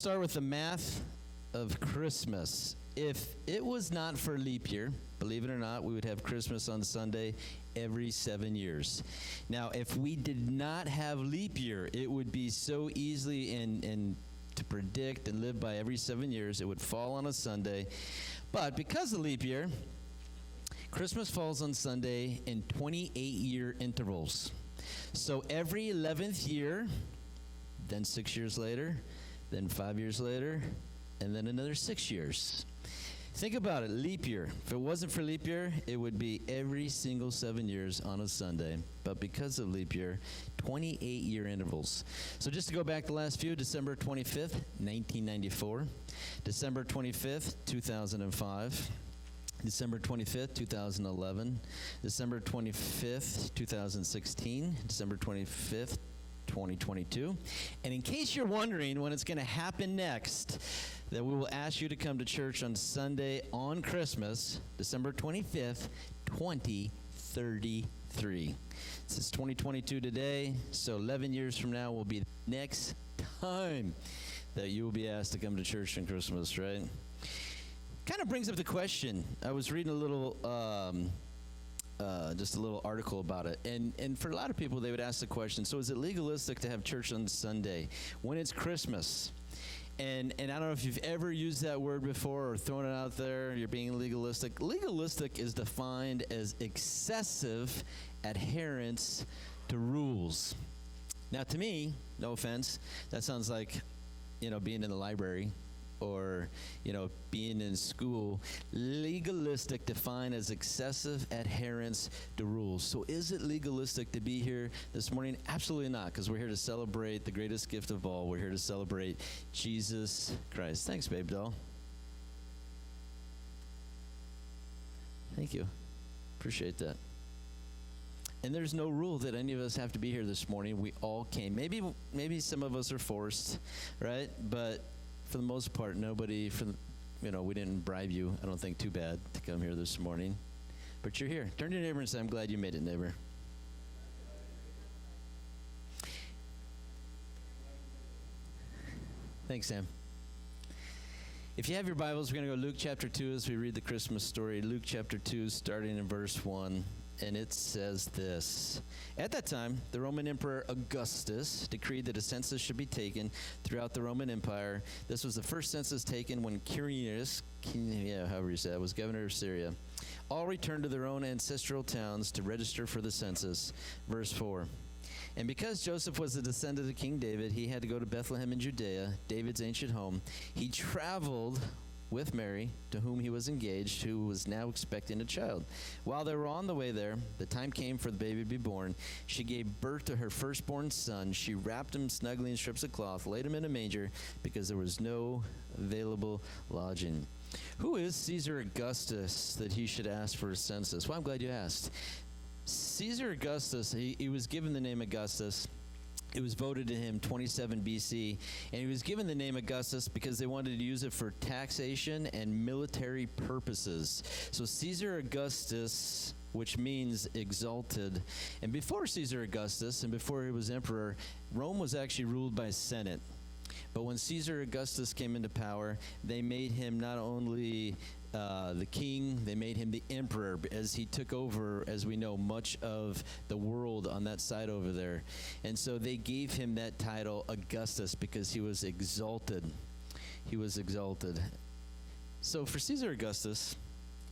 Start with the math of Christmas. If it was not for leap year, believe it or not, we would have Christmas on Sunday every 7 years. Now, if we did not have leap year, it would be so easily and to predict and live by every 7 years. It would fall on a Sunday. But because of leap year, Christmas falls on Sunday in 28-year intervals. So every 11th year, then 6 years later, then 5 years later, and then another 6 years. Think about it, leap year. If it wasn't for leap year, it would be every single 7 years on a Sunday. But because of leap year, 28-year intervals. So just to go back the last few, December 25th, 1994, December 25th, 2005, December 25th, 2011, December 25th, 2016, December 25th, 2022. And in case you're wondering when it's going to happen next, that we will ask you to come to church on Sunday on Christmas, December 25th, 2033. This is 2022 today, so 11 years from now will be the next time that you will be asked to come to church on Christmas, right? Kind of brings up the question. I was reading a little just a little article about it. And for a lot of people, they would ask the question, so is it legalistic to have church on Sunday when it's Christmas? And I don't know if you've ever used that word before or thrown it out there, you're being legalistic. Legalistic is defined as excessive adherence to rules. Now, to me, no offense, that sounds like, being in the library or, being in school. Legalistic defined as excessive adherence to rules. So is it legalistic to be here this morning? Absolutely not, because we're here to celebrate the greatest gift of all. We're here to celebrate Jesus Christ. Thanks, babe doll. Thank you. Appreciate that. And there's no rule that any of us have to be here this morning. We all came. Maybe some of us are forced, right? But for the most part, nobody, we didn't bribe you, I don't think, too bad to come here this morning. But you're here. Turn to your neighbor and say, I'm glad you made it, neighbor. Thanks, Sam. If you have your Bibles, we're going to go Luke chapter 2 as we read the Christmas story. Luke chapter 2, starting in verse 1. And it says this: At that time, the Roman Emperor Augustus decreed that a census should be taken throughout the Roman Empire. This was the first census taken when Quirinius, was governor of Syria. All returned to their own ancestral towns to register for the census. Verse 4. And because Joseph was a descendant of King David, he had to go to Bethlehem in Judea, David's ancient home. He traveled with Mary, to whom he was engaged, who was now expecting a child. While they were on the way there, the time came for the baby to be born. She gave birth to her firstborn son. She wrapped him snugly in strips of cloth, laid him in a manger, because there was no available lodging. Who is Caesar Augustus that he should ask for a census? Well, I'm glad you asked. Caesar Augustus, he was given the name Augustus. It was voted to him 27 BC, and he was given the name Augustus because they wanted to use it for taxation and military purposes. So Caesar Augustus, which means exalted. And before Caesar Augustus, and before he was emperor, Rome was actually ruled by a senate. But when Caesar Augustus came into power, they made him not only the king, they made him the emperor, as he took over, as we know, much of the world on that side over there. And so they gave him that title, Augustus, because he was exalted. He was exalted. So for Caesar Augustus,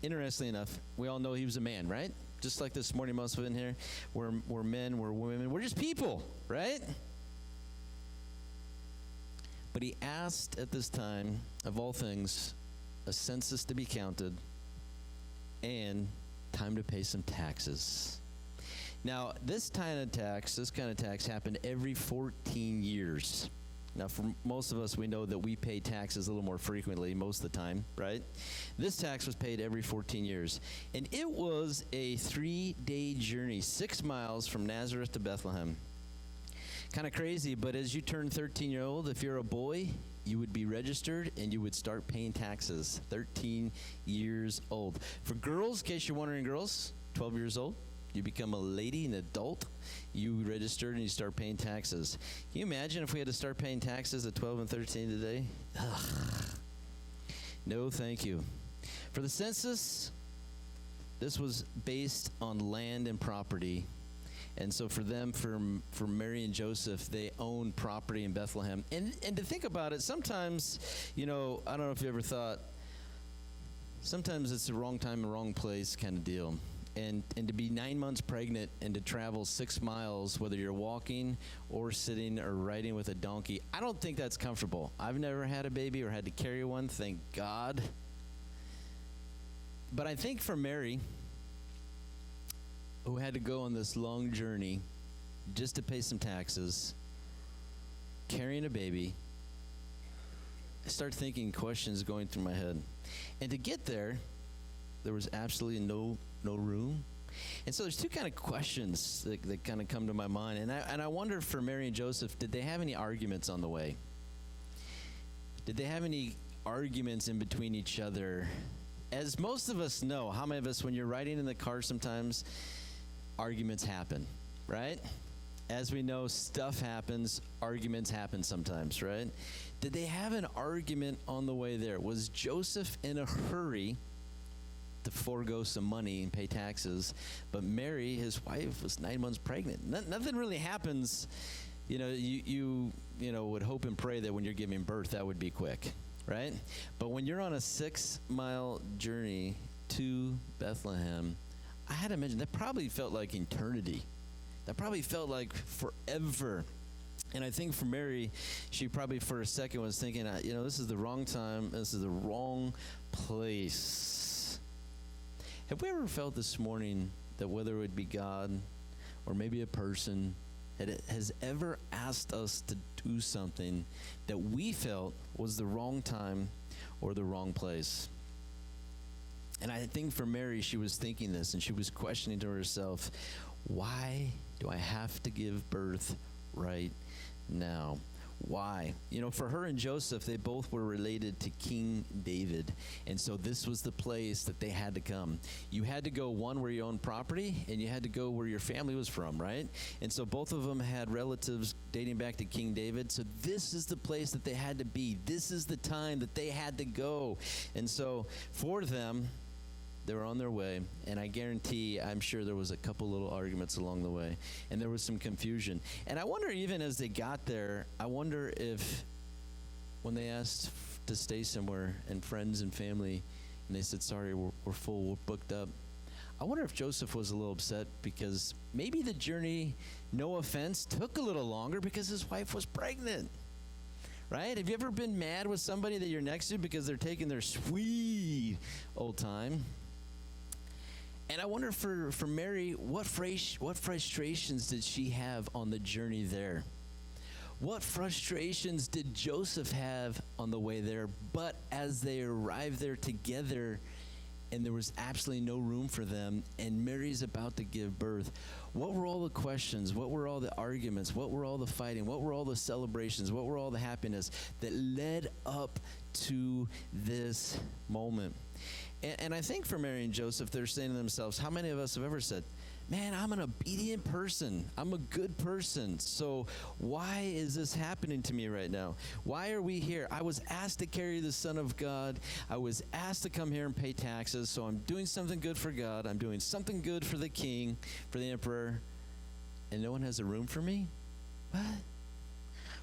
interestingly enough, we all know he was a man, right? Just like this morning, most of us in here, we're men, we're women, we're just people, right? But he asked at this time, of all things, a census to be counted and time to pay some taxes. Now, this kind of tax happened every 14 years. Now, for most of us, we know that we pay taxes a little more frequently most of the time, right? This tax was paid every 14 years. And it was a 3-day journey, 6 miles from Nazareth to Bethlehem. Kind of crazy, but as you turn 13-year-old, if you're a boy, you would be registered and you would start paying taxes. 13 years old. For girls, in case you're wondering, girls, 12 years old. You become a lady, an adult. You registered and you start paying taxes. Can you imagine if we had to start paying taxes at 12 and 13 today? Ugh. No, thank you. For the census, this was based on land and property. And so for them, for Mary and Joseph, they owned property in Bethlehem. And to think about it, sometimes, I don't know if you ever thought, sometimes it's the wrong time and wrong place kind of deal. And to be 9 months pregnant and to travel 6 miles, whether you're walking or sitting or riding with a donkey, I don't think that's comfortable. I've never had a baby or had to carry one, thank God. But I think for Mary, who had to go on this long journey just to pay some taxes, carrying a baby, I start thinking questions going through my head. And to get there was absolutely no room. And so there's two kind of questions that kind of come to my mind. And I wonder, for Mary and Joseph, did they have any arguments on the way? Did they have any arguments in between each other? As most of us know, how many of us, when you're riding in the car sometimes, arguments happen, right? As we know, stuff happens, arguments happen sometimes, right? Did they have an argument on the way there? Was Joseph in a hurry to forego some money and pay taxes? But Mary, his wife, was 9 months pregnant. Nothing really happens. You would hope and pray that when you're giving birth, that would be quick, right? But when you're on a 6-mile journey to Bethlehem, I had to imagine that probably felt like eternity. That probably felt like forever. And I think for Mary, she probably for a second was thinking, this is the wrong time. This is the wrong place. Have we ever felt this morning that whether it would be God or maybe a person has ever asked us to do something that we felt was the wrong time or the wrong place? And I think for Mary, she was thinking this, and she was questioning to herself, why do I have to give birth right now? Why? For her and Joseph, they both were related to King David. And so this was the place that they had to come. You had to go, one, where you owned property, and you had to go where your family was from, right? And so both of them had relatives dating back to King David. So this is the place that they had to be. This is the time that they had to go. And so for them, they were on their way, and I guarantee, I'm sure there was a couple little arguments along the way, and there was some confusion. And I wonder, even as they got there, I wonder if when they asked to stay somewhere, and friends and family, and they said, sorry, we're full, we're booked up, I wonder if Joseph was a little upset because maybe the journey, no offense, took a little longer because his wife was pregnant. Right? Have you ever been mad with somebody that you're next to because they're taking their sweet old time? And I wonder for Mary, what frustrations did she have on the journey there? What frustrations did Joseph have on the way there? But as they arrived there together, and there was absolutely no room for them, and Mary's about to give birth, what were all the questions? What were all the arguments? What were all the fighting? What were all the celebrations? What were all the happiness that led up to this moment? And I think for Mary and Joseph, they're saying to themselves, how many of us have ever said, man, I'm an obedient person. I'm a good person. So why is this happening to me right now? Why are we here? I was asked to carry the Son of God. I was asked to come here and pay taxes. So I'm doing something good for God. I'm doing something good for the king, for the emperor. And no one has a room for me?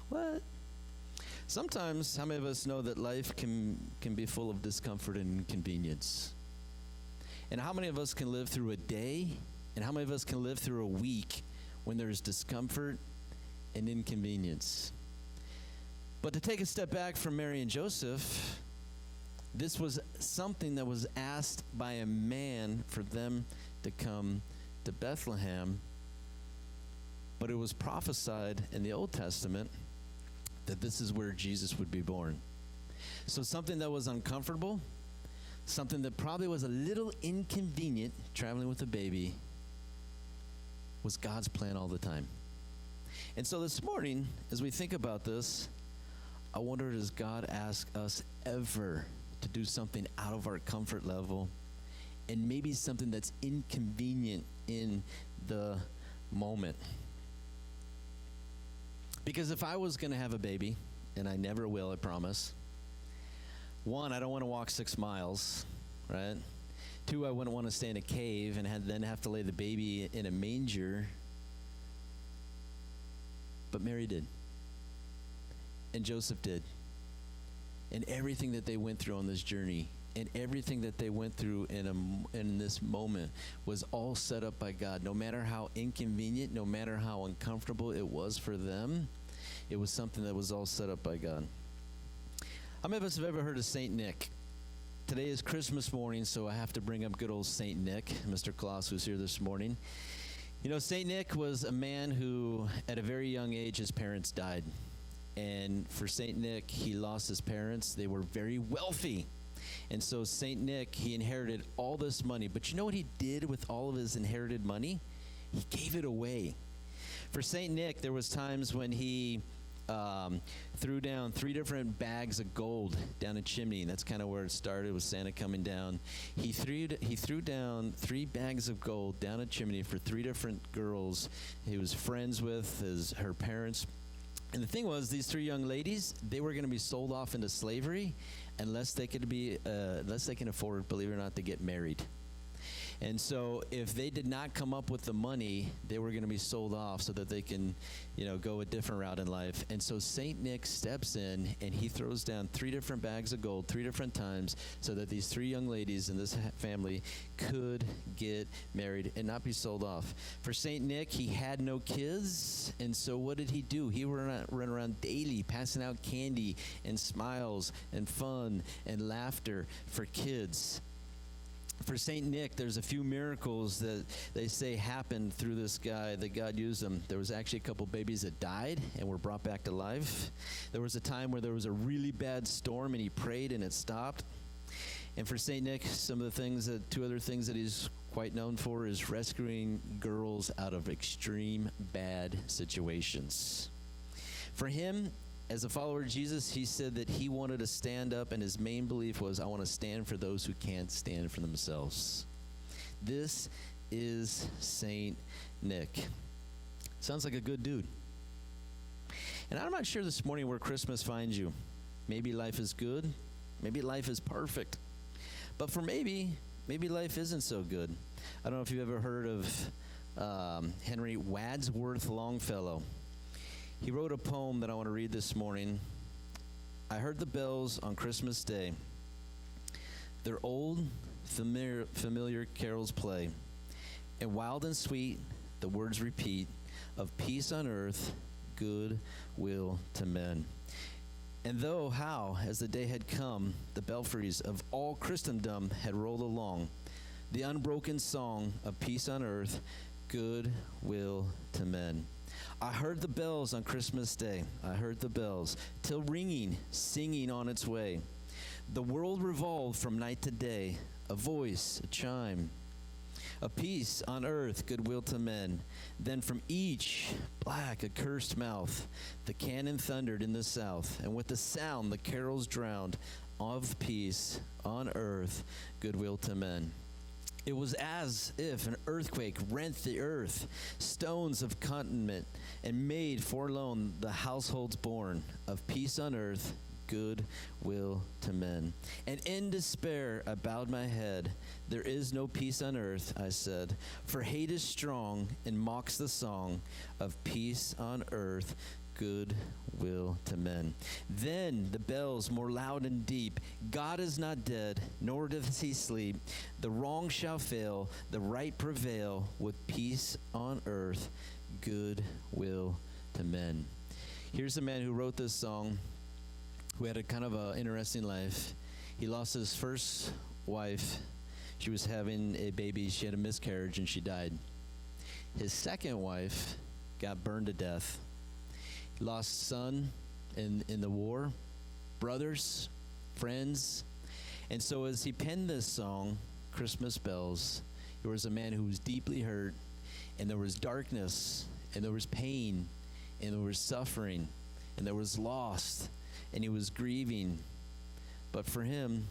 What? Sometimes, how many of us know that life can be full of discomfort and inconvenience? And how many of us can live through a day, and how many of us can live through a week when there's discomfort and inconvenience? But to take a step back from Mary and Joseph, this was something that was asked by a man for them to come to Bethlehem, but it was prophesied in the Old Testament that this is where Jesus would be born. So something that was uncomfortable, something that probably was a little inconvenient, traveling with a baby, was God's plan all the time. And so this morning, as we think about this, I wonder, does God ask us ever to do something out of our comfort level, and maybe something that's inconvenient in the moment. Because if I was going to have a baby, and I never will, I promise, one, I don't want to walk 6 miles, right? Two, I wouldn't want to stay in a cave and then have to lay the baby in a manger. But Mary did. And Joseph did. And everything that they went through on this journey, and everything that they went through in this moment was all set up by God. No matter how inconvenient, no matter how uncomfortable it was for them, it was something that was all set up by God. How many of us have ever heard of Saint Nick? Today is Christmas morning, so I have to bring up good old Saint Nick, Mr. Claus, who's here this morning. You know, Saint Nick was a man who, at a very young age, his parents died. And for Saint Nick, he lost his parents. They were very wealthy. And so Saint Nick, he inherited all this money. But you know what he did with all of his inherited money? He gave it away. For Saint Nick, there was times when he threw down 3 different bags of gold down a chimney. That's kind of where it started, with Santa coming down. He threw down 3 bags of gold down a chimney for 3 different girls he was friends with, her parents. And the thing was, these 3 young ladies, they were going to be sold off into slavery unless they can afford, believe it or not, to get married. And so if they did not come up with the money, they were going to be sold off so that they can, go a different route in life. And so Saint Nick steps in and he throws down 3 different bags of gold 3 different times so that these 3 young ladies in this family could get married and not be sold off. For Saint Nick, he had no kids. And so what did he do? He run around daily passing out candy and smiles and fun and laughter for kids. For Saint Nick, there's a few miracles that they say happened through this guy that God used him. There was actually a couple babies that died and were brought back to life. There was a time where there was a really bad storm and he prayed and it stopped. And for Saint Nick, 2 other things that he's quite known for is rescuing girls out of extreme bad situations. For him, as a follower of Jesus, he said that he wanted to stand up, and his main belief was, I want to stand for those who can't stand for themselves. This is Saint Nick. Sounds like a good dude. And I'm not sure this morning where Christmas finds you. Maybe life is good. Maybe life is perfect. But for maybe life isn't so good. I don't know if you've ever heard of Henry Wadsworth Longfellow. He wrote a poem that I want to read this morning. I heard the bells on Christmas Day. Their old, familiar carols play. And wild and sweet, the words repeat of peace on earth, good will to men. And though how, as the day had come, the belfries of all Christendom had rolled along, the unbroken song of peace on earth, good will to men. I heard the bells on Christmas Day. I heard the bells, till ringing, singing on its way. The world revolved from night to day, a voice, a chime, a peace on earth, goodwill to men. Then from each black accursed mouth, the cannon thundered in the south, and with the sound the carols drowned of peace on earth, goodwill to men. It was as if an earthquake rent the earth, stones of continent, and made forlorn the households born of peace on earth, good will to men. And in despair I bowed my head. There is no peace on earth, I said, for hate is strong and mocks the song of peace on earth, good will to men. Then the bells more loud and deep, God is not dead, nor doth he sleep. The wrong shall fail, the right prevail, with peace on earth, good will to men. Here's a man who wrote this song, who had a kind of an interesting life. He lost his first wife. She was having a baby. She had a miscarriage and she died. His second wife got burned to death. Lost son in the war, brothers, friends. And so as he penned this song, Christmas Bells, there was a man who was deeply hurt, and there was darkness, and there was pain, and there was suffering, and there was loss, and he was grieving. But for him,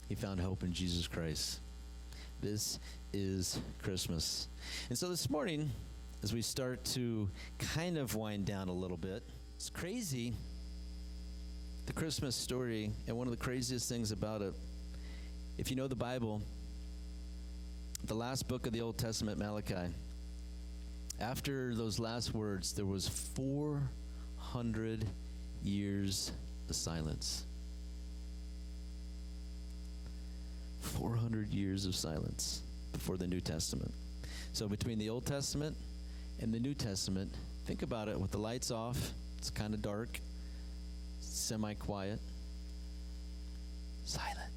he found hope in Jesus Christ. This is Christmas. And so this morning, as we start to kind of wind down a little bit, it's crazy, the Christmas story, and one of the craziest things about it, if you know the Bible, the last book of the Old Testament, Malachi, after those last words, there was 400 years of silence. 400 years of silence before the New Testament. So between the Old Testament and the New Testament, think about it, with the lights off, it's kind of dark, semi-quiet, silent.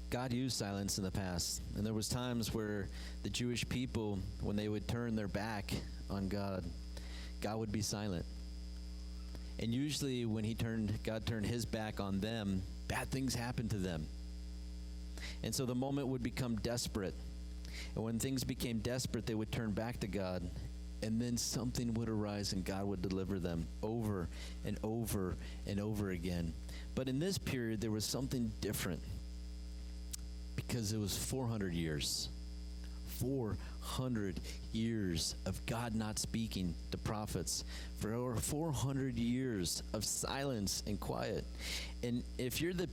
God used silence in the past, and there was times where the Jewish people, when they would turn their back on God, God would be silent. And usually when God turned his back on them, bad things happened to them. And so the moment would become desperate. And when things became desperate, they would turn back to God. And then something would arise and God would deliver them over and over and over again. But in this period, there was something different because it was 400 years. 400 years of God not speaking to prophets. For over 400 years of silence and quiet. And if you're the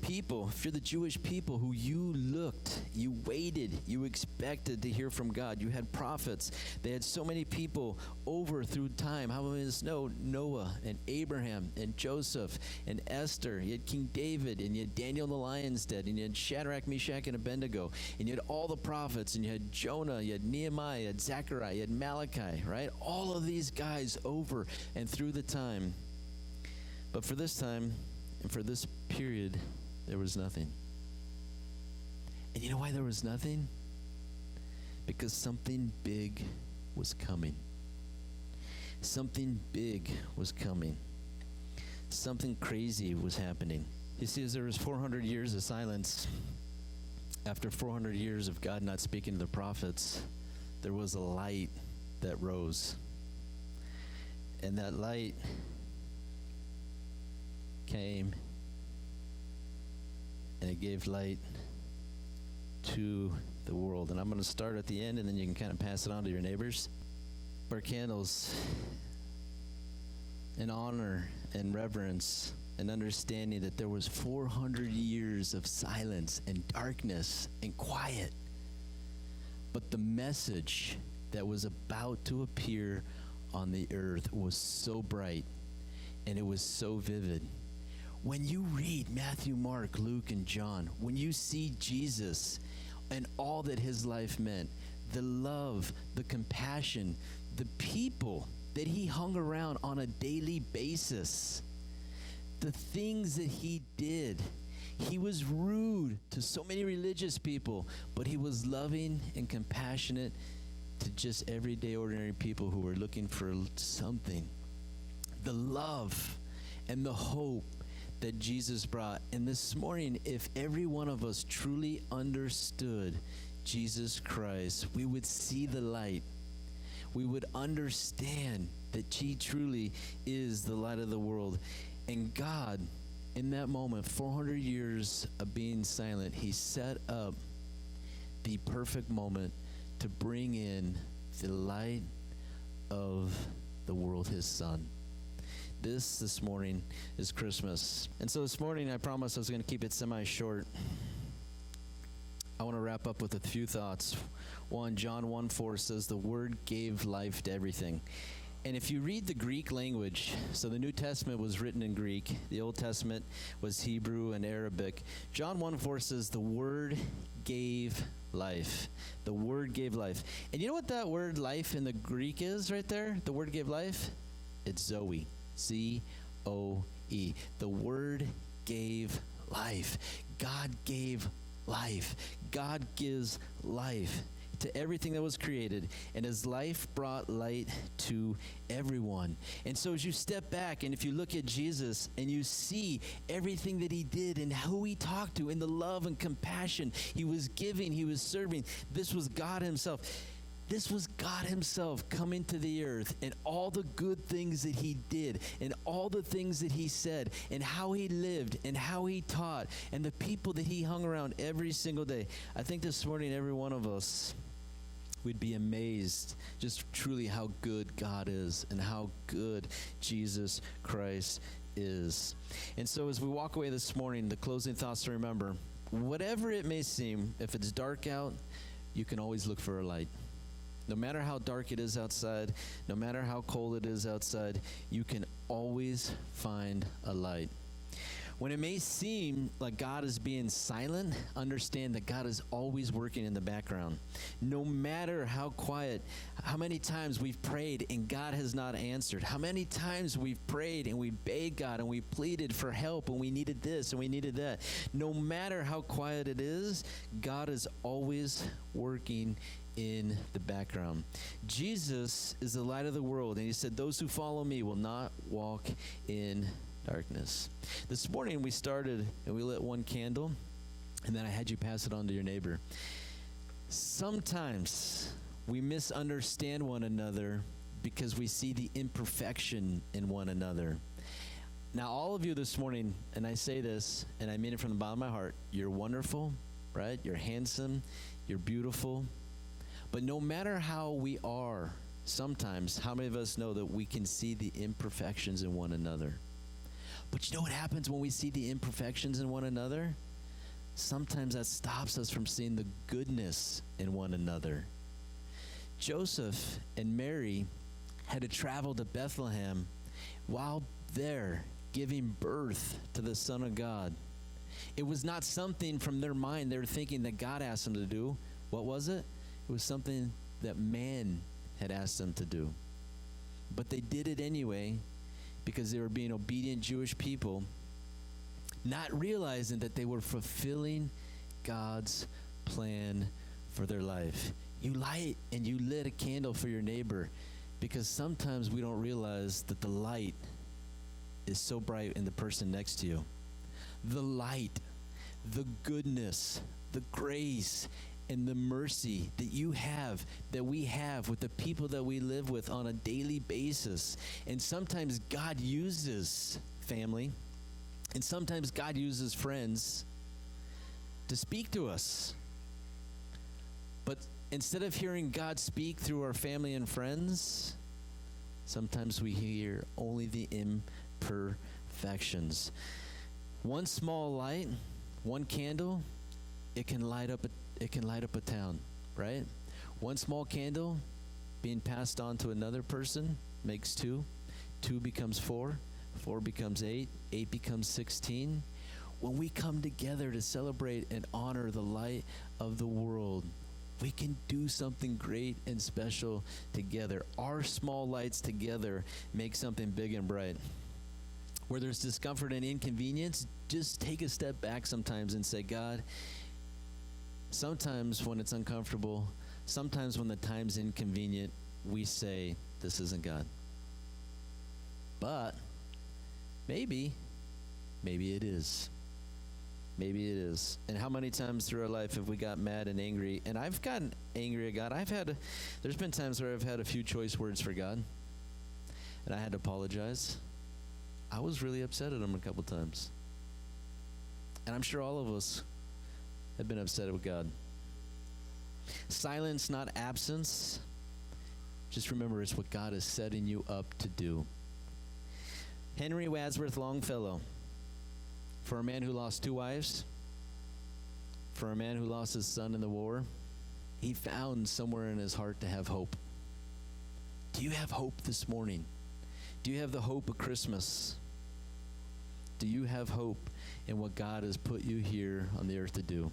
Jewish people who you looked, you waited, you expected to hear from God. You had prophets. They had so many people over through time. How many of us know Noah and Abraham and Joseph and Esther? You had King David, and you had Daniel in the lion's den, and you had Shadrach, Meshach, and Abednego, and you had all the prophets, and you had Jonah, you had Nehemiah, you had Zechariah, you had Malachi, right? All of these guys over and through the time. But for this time, and for this period, there was nothing. And you know why there was nothing? Because something big was coming. Something big was coming. Something crazy was happening. You see, as there was 400 years of silence, after 400 years of God not speaking to the prophets, there was a light that rose. And that light came, and it gave light to the world. And I'm going to start at the end, and then you can kind of pass it on to your neighbors. Our candles in honor and reverence and understanding that there was 400 years of silence and darkness and quiet. But the message that was about to appear on the earth was so bright, and it was so vivid. When you read Matthew, Mark, Luke, and John, when you see Jesus and all that his life meant, the love, the compassion, the people that he hung around on a daily basis, the things that he did. He was rude to so many religious people, but he was loving and compassionate to just everyday, ordinary people who were looking for something. The love and the hope that Jesus brought. And this morning, if every one of us truly understood Jesus Christ, we would see the light. We would understand that he truly is the light of the world. And God, in that moment, 400 years of being silent, he set up the perfect moment to bring in the light of the world, his son. This morning is Christmas. And so this morning, I promised I was going to keep it semi-short. I want to wrap up with a few thoughts. One, John 1:4 says, the Word gave life to everything. And if you read the Greek language, so the New Testament was written in Greek, the Old Testament was Hebrew and Arabic. John 1:4 says, the Word gave life. The Word gave life. And you know what that word life in the Greek is right there? The word gave life? It's Zoe. Z-O-E. The Word gave life. God gave life. God gives life to everything that was created, and his life brought light to everyone. And so as you step back, and if you look at Jesus and you see everything that he did and who he talked to, and the love and compassion he was giving, he was serving, this was God himself. This was God himself coming to the earth, and all the good things that he did, and all the things that he said, and how he lived, and how he taught, and the people that he hung around every single day. I think this morning, every one of us would be amazed just truly how good God is and how good Jesus Christ is. And so as we walk away this morning, the closing thoughts to remember, whatever it may seem, if it's dark out, you can always look for a light. No matter how dark it is outside, no matter how cold it is outside, you can always find a light. When it may seem like God is being silent, understand that God is always working in the background. No matter how quiet, how many times we've prayed and God has not answered, how many times we've prayed and we begged God and we pleaded for help and we needed this and we needed that. No matter how quiet it is, God is always working in the background. Jesus is the light of the world, and he said, those who follow me will not walk in darkness. This morning we started and we lit one candle, and then I had you pass it on to your neighbor. Sometimes we misunderstand one another because we see the imperfection in one another. Now, all of you this morning, and I say this, and I mean it from the bottom of my heart, you're wonderful, right? You're handsome, you're beautiful. But no matter how we are, sometimes, how many of us know that we can see the imperfections in one another? But you know what happens when we see the imperfections in one another? Sometimes that stops us from seeing the goodness in one another. Joseph and Mary had to travel to Bethlehem while there giving birth to the Son of God. It was not something from their mind they were thinking that God asked them to do. What was it? It was something that man had asked them to do. But they did it anyway because they were being obedient Jewish people, not realizing that they were fulfilling God's plan for their life. You light and you lit a candle for your neighbor because sometimes we don't realize that the light is so bright in the person next to you. The light, the goodness, the grace, and the mercy that you have, that we have with the people that we live with on a daily basis. And sometimes God uses family, and sometimes God uses friends to speak to us. But instead of hearing God speak through our family and friends, sometimes we hear only the imperfections. One small light, one candle, it can light up a town, right? One small candle being passed on to another person makes two. 2 becomes 4. 4 becomes 8. 8 becomes 16. When we come together to celebrate and honor the light of the world, we can do something great and special together. Our small lights together make something big and bright. Where there's discomfort and inconvenience, just take a step back sometimes and say, God, sometimes when it's uncomfortable, sometimes when the time's inconvenient, we say, this isn't God. But maybe it is. Maybe it is. And how many times through our life have we got mad and angry? And I've gotten angry at God. There's been times where I've had a few choice words for God, and I had to apologize. I was really upset at him a couple times. And I'm sure all of us have been upset with God. Silence, not absence. Just remember, it's what God is setting you up to do. Henry Wadsworth Longfellow, for a man who lost 2 wives, for a man who lost his son in the war, he found somewhere in his heart to have hope. Do you have hope this morning? Do you have the hope of Christmas? Do you have hope in what God has put you here on the earth to do?